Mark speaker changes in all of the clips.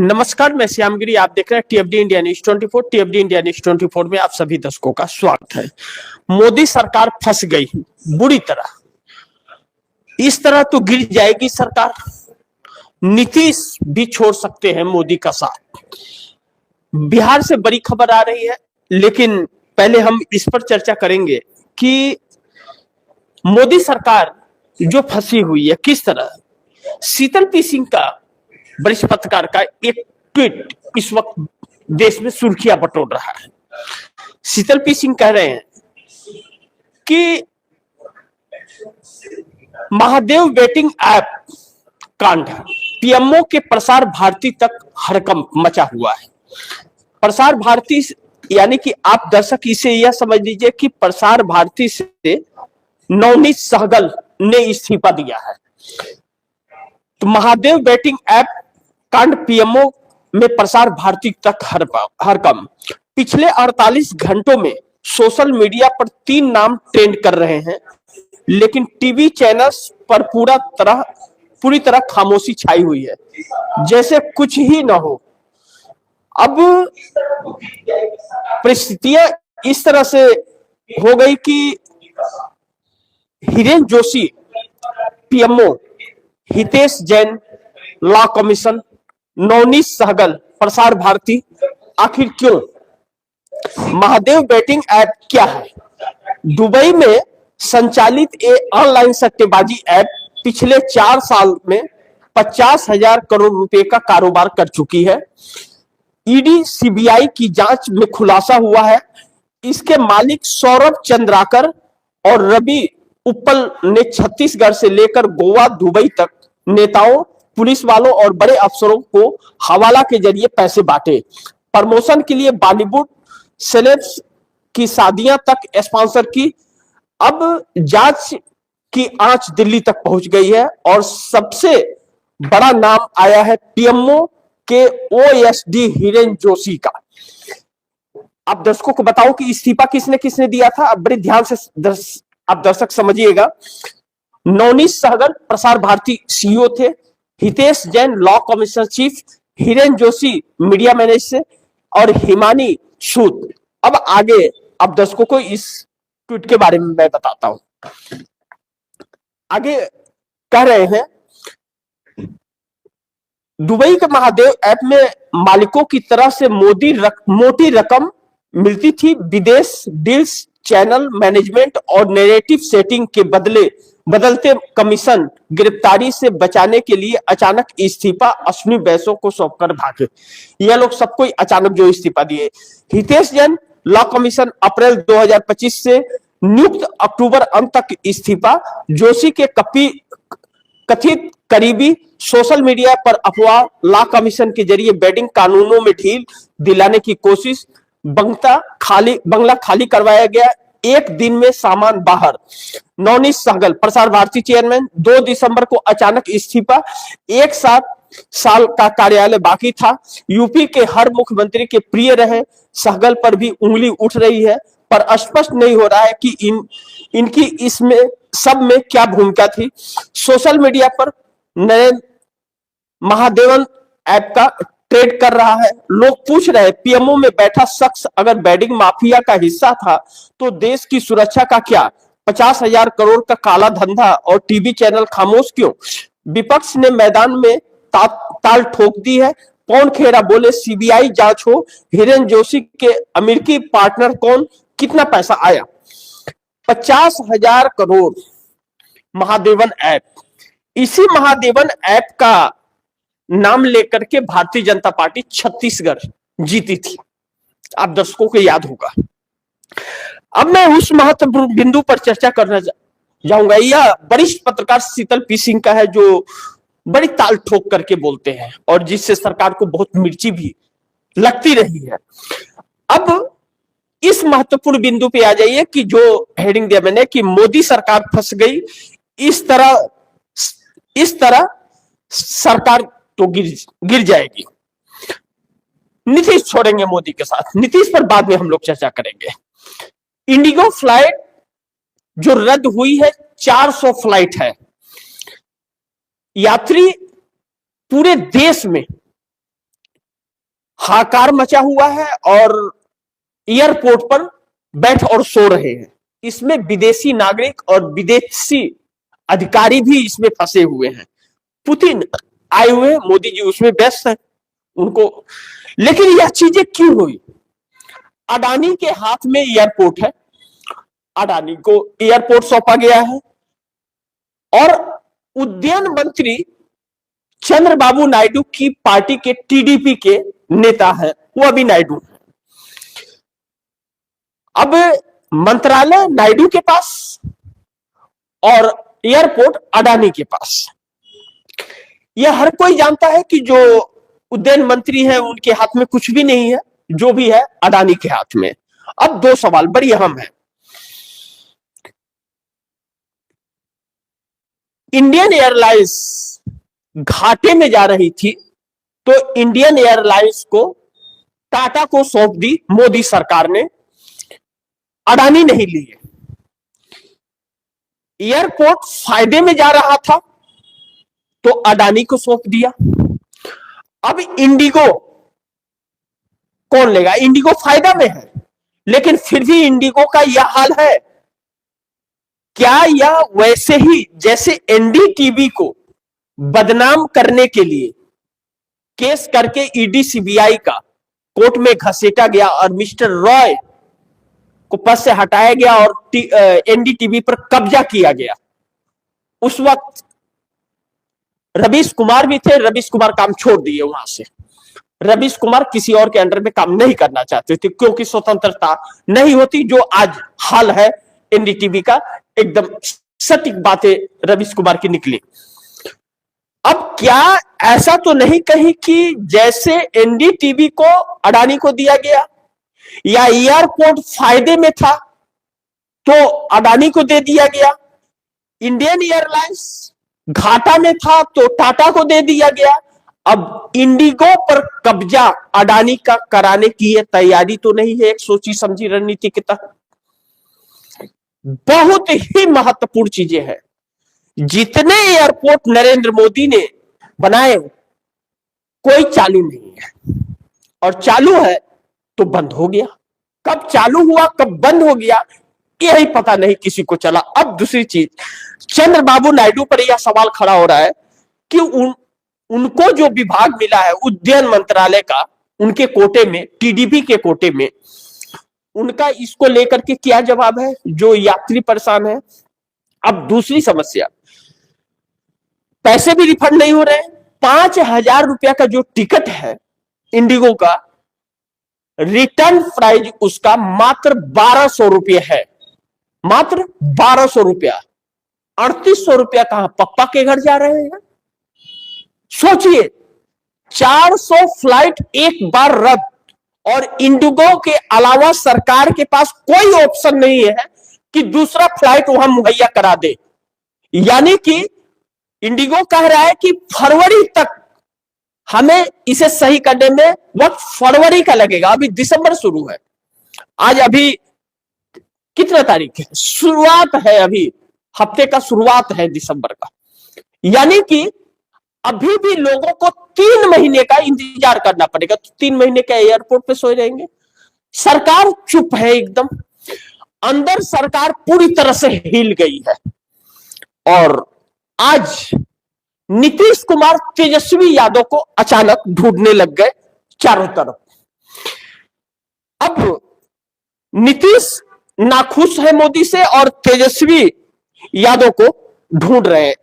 Speaker 1: नमस्कार, मैं श्यामगिरी। आप देख रहे हैं टीएफडी इंडिया न्यूज 24। टीएफडी इंडिया न्यूज 24 में आप सभी दर्शकों का स्वागत है। मोदी सरकार फंस गई बुरी तरह। इस तरह तो गिर जाएगी सरकार। नीतीश भी छोड़ सकते हैं मोदी का साथ। बिहार से बड़ी खबर आ रही है, लेकिन पहले हम इस पर चर्चा करेंगे कि मोदी सरकार जो फंसी हुई है किस तरह। शीतल पी सिंह का, वरिष्ठ पत्रकार का एक ट्वीट इस वक्त देश में सुर्खियां बटोर रहा है। शीतल पी सिंह कह रहे हैं कि महादेव बेटिंग ऐप कांड, पीएमओ के प्रसार भारती तक हड़कंप मचा हुआ है। प्रसार भारती यानी कि आप दर्शक इसे यह समझ लीजिए कि प्रसार भारती से नवनीत सहगल ने इस्तीफा दिया है। तो महादेव बेटिंग ऐप कांड, पीएमओ में प्रसार भारती तक हड़कंप। पिछले 48 घंटों में सोशल मीडिया पर 3 नाम ट्रेंड कर रहे हैं, लेकिन टीवी चैनल्स पर पूरी तरह खामोशी छाई हुई है, जैसे कुछ ही ना हो। अब परिस्थितियां इस तरह से हो गई कि Hiren Joshi PMO, Hitesh Jain law commission, Navneet Sehgal Prasar Bharati. आखिर क्यों? महादेव बेटिंग ऐप क्या है? दुबई में संचालित ये ऑनलाइन सट्टेबाजी ऐप पिछले 4 साल में 50,000 करोड़ रुपए का कारोबार कर चुकी है। ईडी सीबीआई की जांच में खुलासा हुआ है। इसके मालिक सौरभ चंद्राकर और रवि उप्पल ने छत्तीसगढ़ से लेकर गोवा, दुबई तक नेताओं, पुलिस वालों और बड़े अफसरों को हवाला के जरिए पैसे बांटे। प्रमोशन के लिए बॉलीवुड सेलेब्स की शादियां तक स्पॉन्सर की। अब जांच की आंच दिल्ली तक पहुंच गई है और सबसे बड़ा नाम आया है पीएमओ के ओएसडी हिरेन जोशी का। आप दर्शकों को बताओ कि इस्तीफा किसने किसने दिया था। अब बड़े ध्यान से आप दर्शक समझिएगा। नवनीत सहगल प्रसार भारती सीईओ थे, Hitesh Jain law commissioner chief, Hiren Joshi media manager और हिमानी सूद। अब आगे आप दर्शकों को इस ट्वीट के बारे में मैं बताता हूं। आगे कह रहे हैं, दुबई के महादेव ऐप में मालिकों की तरफ से मोटी रकम मिलती थी। विदेश डील्स, चैनल मैनेजमेंट और नैरेटिव सेटिंग के बदलते कमीशन, गिरफ्तारी से बचाने के लिए अचानक इस्तीफा अश्विनी बैसों को सौंपकर भागे। यह लोग सबको अचानक जो इस्तीफा दिए। हितेश जैन लॉ कमीशन अप्रैल 2025 से नियुक्त, अक्टूबर अंत तक इस्तीफा। जोशी के कथित करीबी, सोशल मीडिया पर अफवाह, लॉ कमीशन के जरिए बेटिंग कानूनों में ढील दिलाने की कोशिश। बंगला खाली करवाया गया, 1 दिन में सामान बाहर। नवनीत सहगल प्रसार भारती चेयरमैन, 2 दिसंबर को अचानक इस्तीफा। 1 साल का कार्यकाल बाकी था। यूपी के हर मुख्यमंत्री के प्रिय रहे। सहगल पर भी उंगली उठ रही है, पर स्पष्ट नहीं हो रहा है कि इनकी इसमें सब में क्या भूमिका थी। सोशल मीडिया पर नरेंद्र महादेवन ऐप का ट्रेड कर रहा है। लोग पूछ रहे हैं, पीएमओ में बैठा शख्स अगर बेटिंग माफिया का हिस्सा था तो देश की सुरक्षा का क्या? 50,000 करोड़ का काला धंधा और टीवी चैनल खामोश क्यों? विपक्ष ने मैदान में ताल ठोक दी है। पवन खेरा बोले, सीबीआई जांच हो। हिरेन जोशी के अमेरिकी पार्टनर कौन, कितना पैसा आया? 50,000 करोड़ महादेवन ऐप। इसी महादेवन ऐप का नाम लेकर के भारतीय जनता पार्टी छत्तीसगढ़ जीती थी। आप दर्शकों को याद होगा। अब मैं उस महत्वपूर्ण बिंदु पर चर्चा करना जाऊंगा। यह वरिष्ठ पत्रकार शीतल पी सिंह का है, जो बड़ी ताल ठोक करके बोलते हैं और जिससे सरकार को बहुत मिर्ची भी लगती रही है। अब इस महत्वपूर्ण बिंदु पे आ जाइए कि जो हेडिंग दिया मैंने कि मोदी सरकार फंस गई। इस तरह सरकार तो गिर जाएगी। नीतीश छोड़ेंगे मोदी के साथ। नीतीश पर बाद में हम लोग चर्चा करेंगे। इंडिगो फ्लाइट जो रद्द हुई है, 400 फ्लाइट है। यात्री पूरे देश में हाहाकार मचा हुआ है और एयरपोर्ट पर बैठ और सो रहे हैं। इसमें विदेशी नागरिक और विदेशी अधिकारी भी इसमें फंसे हुए हैं। पुतिन आए हुए, मोदी जी उसमें व्यस्त है उनको। लेकिन यह चीजें क्यों हुई? अडानी के हाथ में एयरपोर्ट है, अडानी को एयरपोर्ट सौंपा गया है और उड्डयन मंत्री चंद्रबाबू नायडू की पार्टी के टीडीपी के नेता है, वो अभी नायडू है। अब मंत्रालय नायडू के पास और एयरपोर्ट अडानी के पास। यह हर कोई जानता है कि जो उड्डयन मंत्री है उनके हाथ में कुछ भी नहीं है, जो भी है अडानी के हाथ में। अब दो सवाल बड़ी अहम है। इंडियन एयरलाइंस घाटे में जा रही थी तो इंडियन एयरलाइंस को टाटा को सौंप दी मोदी सरकार ने, अडानी नहीं लिए। एयरपोर्ट फायदे में जा रहा था तो अडानी को सौंप दिया। अब इंडिगो कौन लेगा? इंडिगो फायदा में है, लेकिन फिर भी इंडिगो का यह हाल है। क्या यह वैसे ही जैसे एनडीटीवी को बदनाम करने के लिए केस करके ईडी सीबीआई का कोर्ट में घसीटा गया और मिस्टर रॉय को पद से हटाया गया और एनडीटीवी पर कब्जा किया गया? उस वक्त रवीश कुमार भी थे, रवीश कुमार काम छोड़ दिए वहां से। रवीश कुमार किसी और के अंडर में काम नहीं करना चाहते थे क्योंकि स्वतंत्रता नहीं होती, जो आज हाल है एनडीटीवी का। एकदम सटीक बातें रवीश कुमार की निकली। अब क्या ऐसा तो नहीं कहीं कि जैसे एनडीटीवी को अडानी को दिया गया या एयरपोर्ट फायदे में था तो अडानी को दे दिया गया, इंडियन एयरलाइंस घाटा में था तो टाटा को दे दिया गया, अब इंडिगो पर कब्जा अडानी का कराने की यह तैयारी तो नहीं है एक सोची समझी रणनीति के तहत? बहुत ही महत्वपूर्ण चीजें हैं। जितने एयरपोर्ट नरेंद्र मोदी ने बनाए कोई चालू नहीं है, और चालू है तो बंद हो गया। कब चालू हुआ कब बंद हो गया यही पता नहीं किसी को चला। अब दूसरी चीज, चंद्रबाबू नायडू पर यह सवाल खड़ा हो रहा है कि उनको जो विभाग मिला है उड्डयन मंत्रालय का, उनके कोटे में, टीडीपी के कोटे में, उनका इसको लेकर के क्या जवाब है? जो यात्री परेशान है। अब दूसरी समस्या, पैसे भी रिफंड नहीं हो रहे। 5,000 रुपया का जो टिकट है इंडिगो का, रिटर्न प्राइस उसका मात्र 1,200 रुपये है, मात्र 1,200 रुपया। 3,800 रुपया कहां पप्पा के घर जा रहे हैं? सोचिए, 400 फ्लाइट एक बार रद्द, और इंडिगो के अलावा सरकार के पास कोई ऑप्शन नहीं है कि दूसरा फ्लाइट वहां मुहैया करा दे। यानी कि इंडिगो कह रहा है कि फरवरी तक हमें इसे सही करने में वक्त फरवरी का लगेगा। अभी दिसंबर शुरू है, आज अभी कितना तारीख है? शुरुआत है, अभी हफ्ते का शुरुआत है दिसंबर का। यानी कि अभी भी लोगों को 3 महीने का इंतजार करना पड़ेगा। तो 3 महीने का एयरपोर्ट पे सोए रहेंगे। सरकार चुप है एकदम। अंदर सरकार पूरी तरह से हिल गई है। और आज नीतीश कुमार तेजस्वी यादव को अचानक ढूंढने लग गए चारों तरफ। अब नीतीश नाखुश है मोदी से और तेजस्वी यादव को ढूंढ रहे हैं।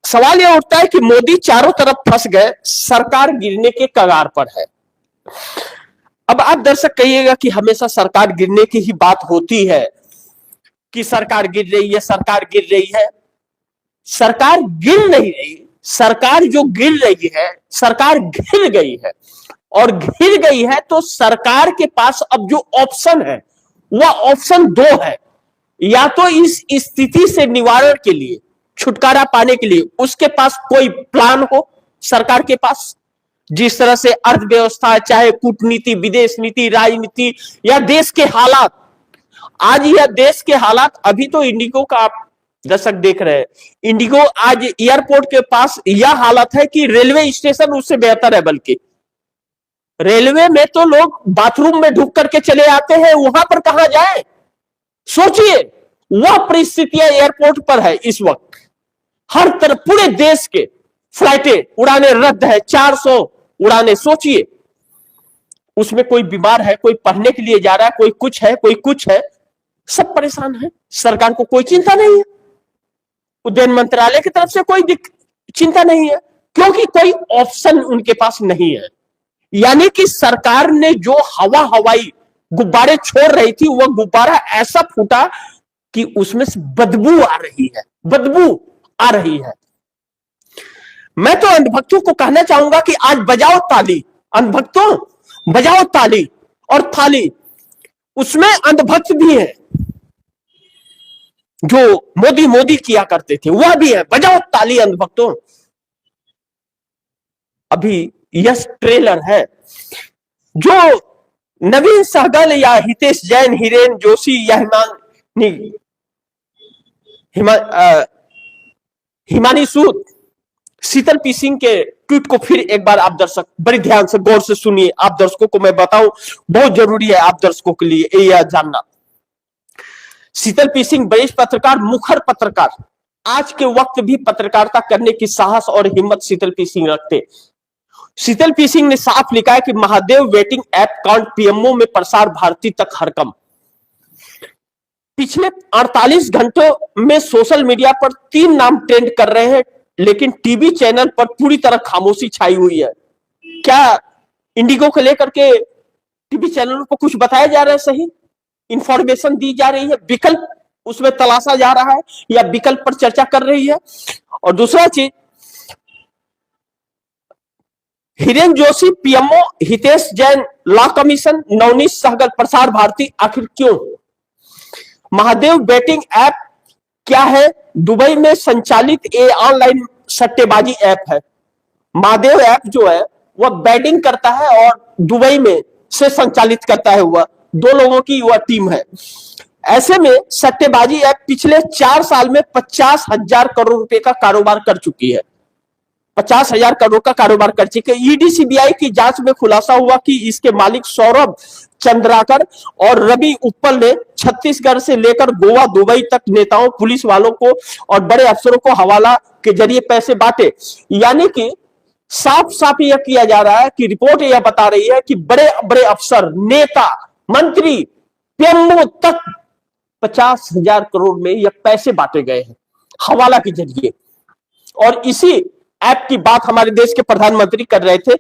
Speaker 1: सवाल यह उठता है कि मोदी चारों तरफ फंस गए, सरकार गिरने के कगार पर है। अब आप दर्शक कहिएगा कि हमेशा सरकार गिरने की ही बात होती है कि सरकार गिर रही है, सरकार गिर रही है। सरकार गिर नहीं रही, सरकार जो गिर रही है, सरकार घिर गई है। और घिर गई है तो सरकार के पास अब जो ऑप्शन है वह ऑप्शन 2 है। या तो इस स्थिति से निवारण के लिए, छुटकारा पाने के लिए उसके पास कोई प्लान हो सरकार के पास, जिस तरह से अर्थव्यवस्था, चाहे कूटनीति, विदेश नीति, राजनीति या देश के हालात। आज यह देश के हालात, अभी तो इंडिगो का आप दर्शक देख रहे हैं, इंडिगो आज एयरपोर्ट के पास यह हालत है कि रेलवे स्टेशन उससे बेहतर है। बल्कि रेलवे में तो लोग बाथरूम में ढुक करके चले आते हैं, वहां पर कहां जाए? सोचिए, वह परिस्थितियां एयरपोर्ट पर है इस वक्त। हर तरफ पूरे देश के फ्लाइटें, उड़ानें रद्द है, 400 उड़ानें। सोचिए, उसमें कोई बीमार है, कोई पढ़ने के लिए जा रहा है, कोई कुछ है, कोई कुछ है, सब परेशान है। सरकार को कोई चिंता नहीं है, उद्यान मंत्रालय की तरफ से कोई चिंता नहीं है, क्योंकि कोई ऑप्शन उनके पास नहीं है। यानी कि सरकार ने जो हवाई गुब्बारे छोड़ रही थी, वह गुब्बारा ऐसा फूटा कि उसमें से बदबू आ रही है, बदबू आ रही है। मैं तो अंधभक्तों को कहना चाहूंगा कि आज बजाओ ताली, अंधभक्तों बजाओ ताली और थाली। उसमें अंधभक्त भी है, जो मोदी मोदी किया करते थे, वह भी है। बजाओ ताली अंधभक्तों। अभी यह ट्रेलर है जो नवीन सहगल या हितेश जैन, हिरेन जोशी या हिमानी सूद, शीतल पी सिंह के ट्वीट को फिर एक बार आप दर्शक बड़ी ध्यान से गौर से सुनिए। आप दर्शकों को मैं बताऊं, बहुत जरूरी है आप दर्शकों के लिए यह जानना। शीतल पी सिंह वरिष्ठ पत्रकार, मुखर पत्रकार, आज के वक्त भी पत्रकारिता करने की साहस और हिम्मत शीतल पी सिंह रखते। शीतल पी सिंह ने साफ लिखा है कि Mahadev waiting app count PMO में प्रसार भारती तक हरकम। पिछले 48 घंटों में सोशल मीडिया पर 3 नाम ट्रेंड कर रहे हैं, लेकिन टीवी चैनल पर पूरी तरह खामोशी छाई हुई है। क्या इंडिगो को लेकर के टीवी चैनलों पर कुछ बताया जा रहा है? सही इंफॉर्मेशन दी जा रही है? विकल्प उसमें तलाशा जा रहा है या विकल्प पर चर्चा कर रही है? और दूसरा चीज, Hiren Joshi PMO, Hitesh Jain law commission, Navneet Sehgal Prasar Bharati, आखिर क्यों? महादेव बेटिंग ऐप क्या है? दुबई में संचालित ये ऑनलाइन सट्टेबाजी ऐप है। महादेव ऐप जो है वह बैटिंग करता है और दुबई में से संचालित करता है। वह 2 लोगों की वह टीम है। ऐसे में सट्टेबाजी ऐप पिछले 4 साल में 50,000 करोड़ रुपए का कारोबार कर चुकी है। 50,000 करोड़ का कारोबार कर चुके। ईडी सीबीआई की जांच में खुलासा हुआ कि इसके मालिक सौरभ चंद्राकर और रवि उत्पल ने छत्तीसगढ़ से लेकर गोवा, दुबई तक नेताओं, पुलिस वालों को और बड़े अफसरों को हवाला के जरिए पैसे बांटे। यानी कि साफ साफ यह किया जा रहा है कि रिपोर्ट यह बता रही है कि बड़े बड़े अफसर, नेता, मंत्री, पीएमओ तक 50,000 करोड़ में यह पैसे बांटे गए हैं हवाला के जरिए। और इसी ऐप की बात हमारे देश के प्रधानमंत्री कर रहे थे।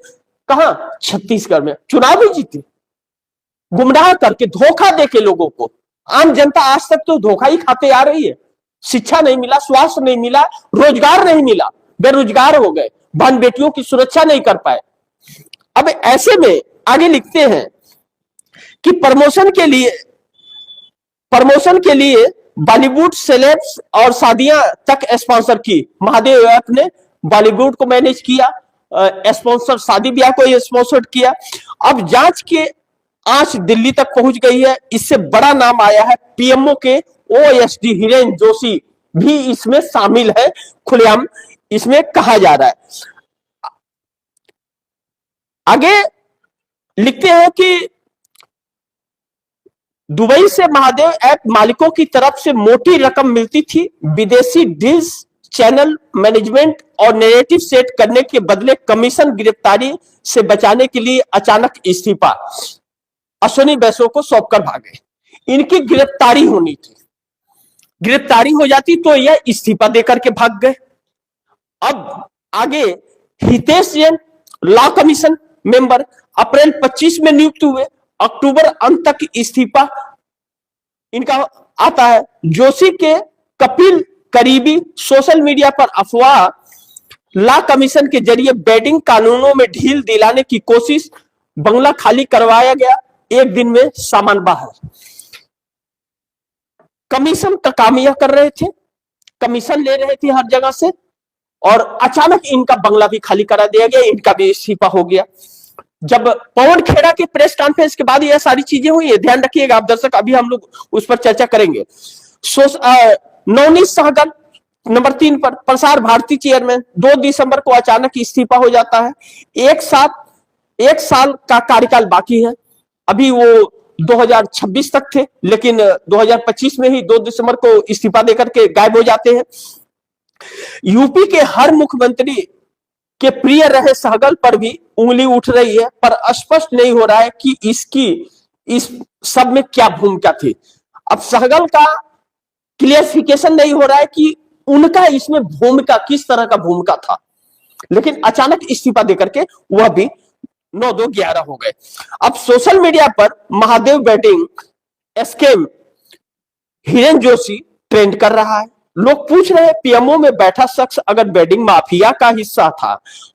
Speaker 1: कहां? छत्तीसगढ़ में चुनाव भी जीते, गुमराह करके, धोखा देके लोगों को। आम जनता आज तक तो धोखा ही खाते आ रही है। शिक्षा नहीं मिला, स्वास्थ्य नहीं मिला, रोजगार नहीं मिला, बेरोजगार हो गए, बहन बेटियों की सुरक्षा नहीं कर पाए। अब ऐसे में आगे लिखते हैं कि प्रमोशन के लिए बॉलीवुड सेलेब्स और शादियां तक स्पॉन्सर की। महादेव ऐप ने बॉलीवुड को मैनेज किया, स्पॉन्सर, शादी ब्याह को स्पॉन्सर किया। अब जांच के आंच दिल्ली तक पहुंच गई है। इससे बड़ा नाम आया है पीएमओ के ओएसडी हिरेन जोशी भी इसमें शामिल है, खुलेआम इसमें कहा जा रहा है। आगे लिखते हैं कि दुबई से महादेव ऐप मालिकों की तरफ से मोटी रकम मिलती थी। विदेशी डील्स, चैनल मैनेजमेंट और नैरेटिव सेट करने के बदले कमीशन गिरफ्तारी से बचाने के लिए अचानक इस्तीफा। अश्विनी वैष्णव को सौंपकर भागे। इनकी गिरफ्तारी होनी थी, गिरफ्तारी हो जाती तो यह इस्तीफा देकर के भाग गए। अब आगे Hitesh Jain law commission member April 25 में नियुक्त हुए, अक्टूबर अंत तक इस्तीफा इनका आता है। जोशी के कपिल करीबी सोशल मीडिया पर अफवाह, लॉ कमीशन के जरिए बैटिंग कानूनों में ढील दिलाने की कोशिश, बंगला खाली करवाया गया, एक दिन में सामान बाहर। कमीशन का काम यह कर रहे थे, कमीशन ले रहे थे हर जगह से, और अचानक इनका बंगला भी खाली करा दिया गया, इनका भी इस्तीफा हो गया। जब पवन खेड़ा के प्रेस कॉन्फ्रेंस के बाद यह सारी चीजें हुई है, ध्यान रखिएगा आप दर्शक, अभी हम लोग उस पर चर्चा करेंगे। नवनीत सहगल नंबर 3 पर, प्रसार भारती चेयरमैन, 2 दिसंबर को अचानक इस्तीफा हो जाता है। एक साथ 1 साल का कार्यकाल बाकी है। अभी वो 2026 तक थे, लेकिन 2025 में ही 2 दिसंबर को इस्तीफा देकर के गायब हो जाते हैं। यूपी के हर मुख्यमंत्री के प्रिय रहे सहगल पर भी उंगली उठ रही है, पर स्पष्ट नहीं हो रहा है कि इस सब में क्या भूमिका थी। अब सहगल का क्लियरिफिकेशन नहीं हो रहा है कि उनका इसमें भूमिका किस तरह का भूमिका था, लेकिन अचानक इस्तीफा देकर के वह भी 9-2-11 हो गए। अब सोशल मीडिया पर Mahadev batting scam Hiren Joshi trend कर रहा है। लोग पूछ रहे हैं पीएमओ में बैठा शख्स अगर बेटिंग माफिया का हिस्सा था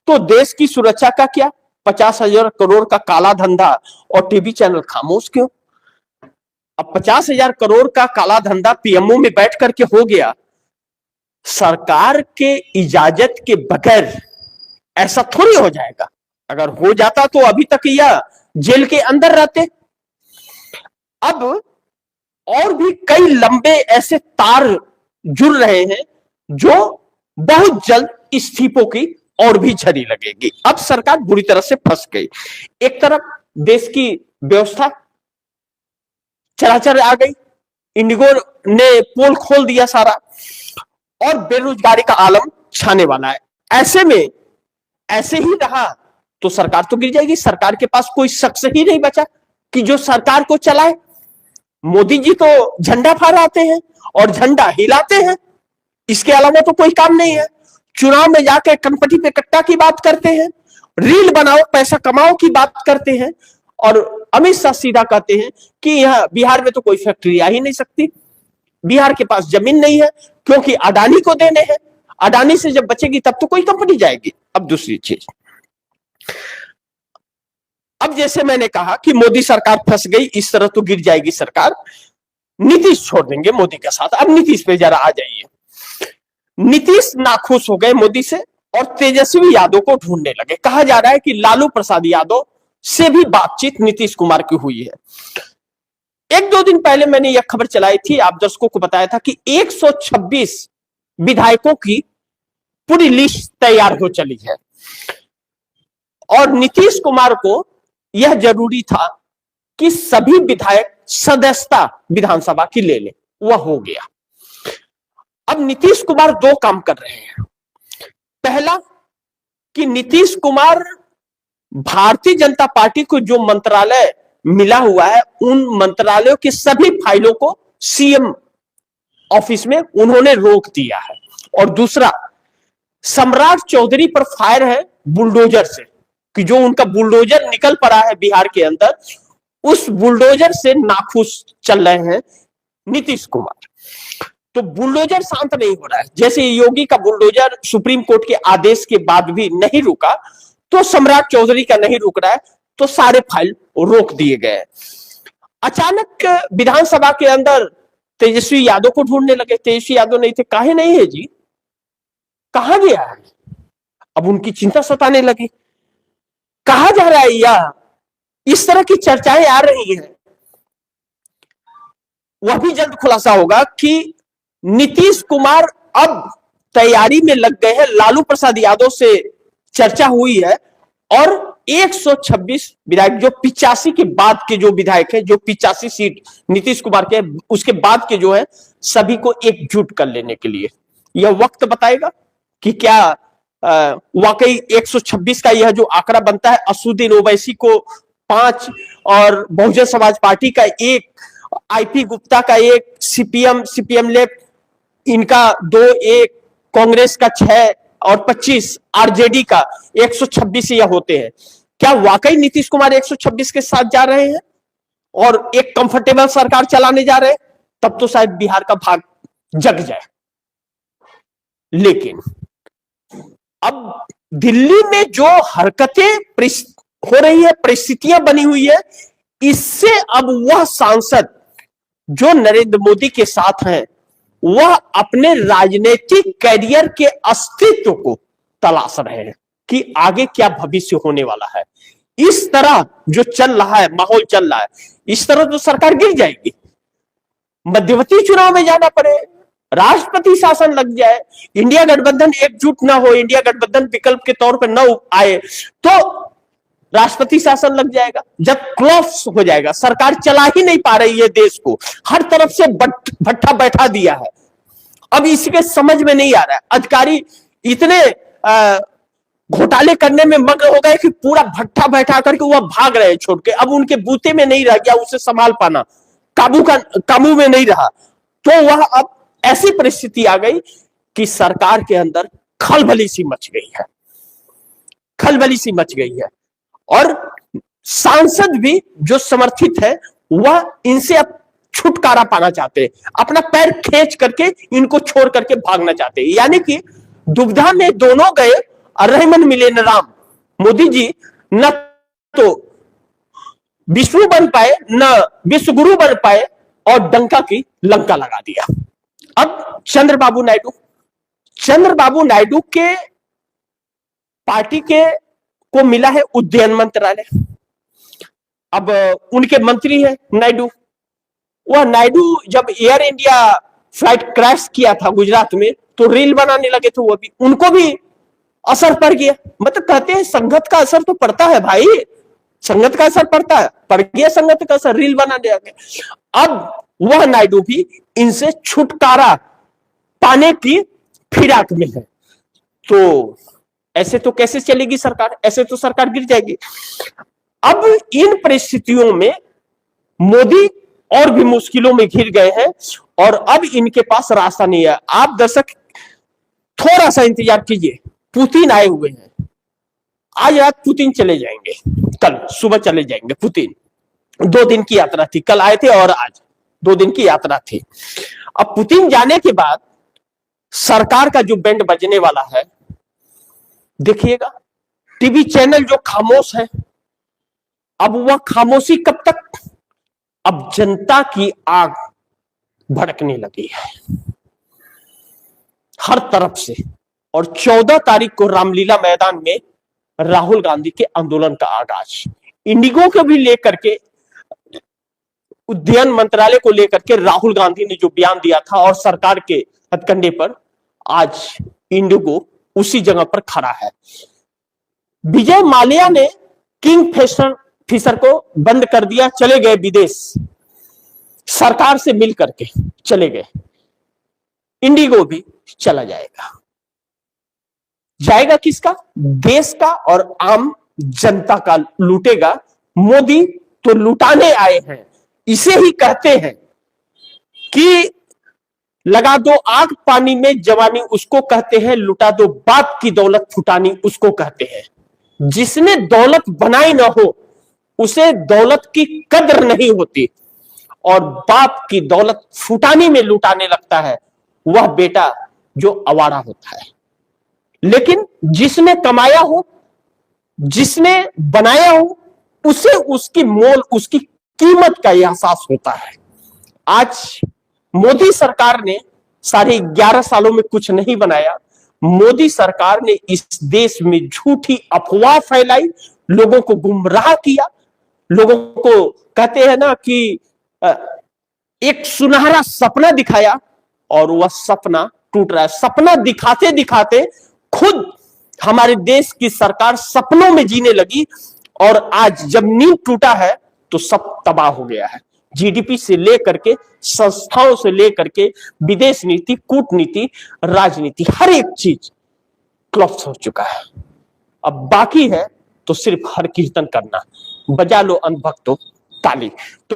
Speaker 1: तो देश की सुरक्षा का क्या? 50,000 करोड़ का काला धंधा और टीवी चैनल खामोश क्यों? अब 50,000 करोड़ का काला धंधा पीएमओ में बैठ करके हो गया, सरकार के इजाजत के बगैर ऐसा थोड़ी हो जाएगा। अगर हो जाता तो अभी तक यह जेल के अंदर रहते। अब और भी कई लंबे ऐसे तार जुड़ रहे हैं जो बहुत जल्द इस्तीफों की और भी झड़ी लगेगी। अब सरकार बुरी तरह से फंस गई। एक तरफ देश की व्यवस्था चराचर आ गई, इंडिगो ने पोल खोल दिया सारा, और बेरोजगारी का आलम छाने वाला है। ऐसे में ऐसे ही रहा तो सरकार तो गिर जाएगी। सरकार के पास कोई शख्स ही नहीं बचा कि जो सरकार को चलाए। मोदी जी तो झंडा फहराते हैं और झंडा हिलाते हैं, इसके अलावा तो कोई काम नहीं है। चुनाव में जाके कनपटी पे कट्टा की बात करते हैं, रील बनाओ पैसा कमाओ की बात करते हैं, और अमित शाह सीधा कहते हैं कि यहां बिहार में तो कोई फैक्ट्री आ ही नहीं सकती, बिहार के पास जमीन नहीं है क्योंकि अडानी को देने हैं, अडानी से जब बचेगी तब तो कोई कंपनी जाएगी। अब दूसरी चीज, अब जैसे मैंने कहा कि मोदी सरकार फंस गई, इस तरह तो गिर जाएगी सरकार, नीतीश छोड़ देंगे मोदी के साथ। अब नीतीश पे जरा आ जाइए। नीतीश नाखुश हो गए मोदी से और तेजस्वी यादव को ढूंढने लगे। कहा जा रहा है कि लालू प्रसाद यादव से भी बातचीत नीतीश कुमार की हुई है। 1-2 दिन पहले मैंने यह खबर चलाई थी, आप दर्शकों को बताया था कि 126 विधायकों की पूरी लिस्ट तैयार हो चली है और नीतीश कुमार को यह जरूरी था कि सभी विधायक सदस्यता विधानसभा की ले ले, वह हो गया। अब नीतीश कुमार 2 काम कर रहे हैं। पहला कि नीतीश कुमार भारतीय जनता पार्टी को जो मंत्रालय मिला हुआ है उन मंत्रालयों की सभी फाइलों को सीएम ऑफिस में उन्होंने रोक दिया है। और दूसरा, सम्राट चौधरी पर फायर है बुलडोजर से, कि जो उनका बुलडोजर निकल पड़ा है बिहार के अंदर, उस बुलडोजर से नाखुश चल रहे हैं नीतीश कुमार। तो बुलडोजर शांत नहीं हो रहा है। जैसे योगी का बुलडोजर सुप्रीम कोर्ट के आदेश के बाद भी नहीं रुका, तो सम्राट चौधरी का नहीं रुक रहा है, तो सारे फाइल रोक दिए गए। अचानक विधानसभा के अंदर तेजस्वी यादव को ढूंढने लगे। तेजस्वी यादव नहीं थे, काहे नहीं है जी, कहां गया है? अब उनकी चिंता सताने लगी, कहा जा रहा है या इस तरह की चर्चाएं आ रही हैं। वह भी जल्द खुलासा होगा कि नीतीश कुमार अब तैयारी में लग गए हैं। लालू प्रसाद यादव से चर्चा हुई है और 126 विधायक, जो 85 के बाद के जो विधायक है, जो 85 सीट नीतीश कुमार के उसके बाद के जो है, सभी को एकजुट कर लेने के लिए यह वक्त बताएगा कि क्या वाकई 126 का यह जो आंकड़ा बनता है। असुद्दीन ओवैसी को 5 और बहुजन समाज पार्टी का 1, आईपी गुप्ता का 1, सीपीएम लेफ्ट इनका 2, 1 कांग्रेस का 6 और 25 आरजेडी का 126 यह होते हैं। क्या वाकई नीतीश कुमार 126 के साथ जा रहे हैं और एक कंफर्टेबल सरकार चलाने जा रहे हैं? तब तो शायद बिहार का भाग जग जाए। लेकिन अब दिल्ली में जो हरकतें हो रही है, परिस्थितियां बनी हुई है, इससे अब वह सांसद जो नरेंद्र मोदी के साथ हैं, वह अपने राजनीतिक कैरियर के अस्तित्व को तलाश रहे हैं कि आगे क्या भविष्य होने वाला है। इस तरह जो चल रहा है, माहौल चल रहा है, इस तरह तो सरकार गिर जाएगी। मध्यवर्ती चुनाव में जाना पड़े, राष्ट्रपति शासन लग जाए, इंडिया गठबंधन एकजुट ना हो, इंडिया गठबंधन विकल्प के तौर पर न आए, तो राष्ट्रपति शासन लग जाएगा, जब क्लोज हो जाएगा, सरकार चला ही नहीं पा रही है देश को, हर तरफ से भट्ठा बैठा दिया है। अब इसके समझ में नहीं आ रहा है, अधिकारी इतने घोटाले करने में मग्न हो गए कि पूरा भट्ठा बैठा करके वह भाग रहे छोड़ के। अब उनके बूते में नहीं रह गया उसे संभाल पाना, काबू में नहीं रहा, तो वह अब ऐसी परिस्थिति आ गई कि सरकार के अंदर खलबली सी मच गई है, खलबली सी मच गई है। और सांसद भी जो समर्थित है वह इनसे अब छुटकारा पाना चाहते हैं, अपना पैर खींच करके इनको छोड़ करके भागना चाहते हैं। यानी कि दुविधा में दोनों गए और रहमन मिले न राम। मोदी जी न तो विष्णु बन पाए न विश्वगुरु बन पाए और डंका की लंका लगा दिया। अब चंद्रबाबू नायडू के पार्टी के को मिला है उड्डयन मंत्रालय। अब उनके मंत्री है नायडू। वह नायडू जब एयर इंडिया फ्लाइट क्रैश किया था गुजरात में तो रील बनाने लगे थे, वो भी उनको भी असर पड़ गया। मतलब कहते हैं संगत का असर तो पड़ता है भाई, संगत का असर पड़ता है, पड़ गया संगत का असर, रील बनाने लगे। अब वह नायडू भी इनसे छुटकारा पाने की फिराक में है। तो ऐसे तो कैसे चलेगी सरकार, ऐसे तो सरकार गिर जाएगी। अब इन परिस्थितियों में मोदी और भी मुश्किलों में घिर गए हैं और अब इनके पास रास्ता नहीं है। आप दर्शक थोड़ा सा इंतजार कीजिए, पुतिन आए हुए हैं। आज रात पुतिन चले जाएंगे, कल सुबह चले जाएंगे पुतिन। 2 दिन की यात्रा थी, कल आए थे और आज 2 दिन की यात्रा थी। अब पुतिन जाने के बाद सरकार का जो बैंड बजने वाला है, देखिएगा टीवी चैनल जो खामोश है, अब वह खामोशी कब तक? अब जनता की आग भड़कने लगी है हर तरफ से। और 14 तारीख को रामलीला मैदान में राहुल गांधी के आंदोलन का आगाज, इंडिगो को भी लेकर के, उड्डयन मंत्रालय को लेकर के राहुल गांधी ने जो बयान दिया था और सरकार के हथकंडे पर आज इंडिगो उसी जगह पर खड़ा है। विजय माल्या ने किंग फिशर को बंद कर दिया, चले गए विदेश, सरकार से मिल करके चले गए। इंडिगो भी चला जाएगा। जाएगा किसका? देश का और आम जनता का लूटेगा। मोदी तो लुटाने आए हैं, इसे ही कहते हैं कि लगा दो आग पानी में जवानी, उसको कहते हैं लुटा दो बाप की दौलत फुटानी, उसको कहते हैं। जिसने दौलत बनाई ना हो उसे दौलत की कद्र नहीं होती, और बाप की दौलत फुटानी में लुटाने लगता है वह बेटा जो आवारा होता है। लेकिन जिसने कमाया हो, जिसने बनाया हो, उसे उसकी मोल, उसकी कीमत का एहसास होता है। आज मोदी सरकार ने 11.5 सालों में कुछ नहीं बनाया। मोदी सरकार ने इस देश में झूठी अफवाह फैलाई, लोगों को गुमराह किया, लोगों को कहते हैं ना कि एक सुनहरा सपना दिखाया और वह सपना टूट रहा है। सपना दिखाते दिखाते खुद हमारे देश की सरकार सपनों में जीने लगी और आज जब नींव टूटा है तो सब तबाह हो गया है। जीडीपी से लेकर के, संस्थाओं से लेकर के, विदेश नीति, कूटनीति, राजनीति, हर एक चीज क्लॉप्स हो चुका है। अब बाकी है तो सिर्फ हर कीर्तन करना। बजा लो अंधभक्तों ताली। तो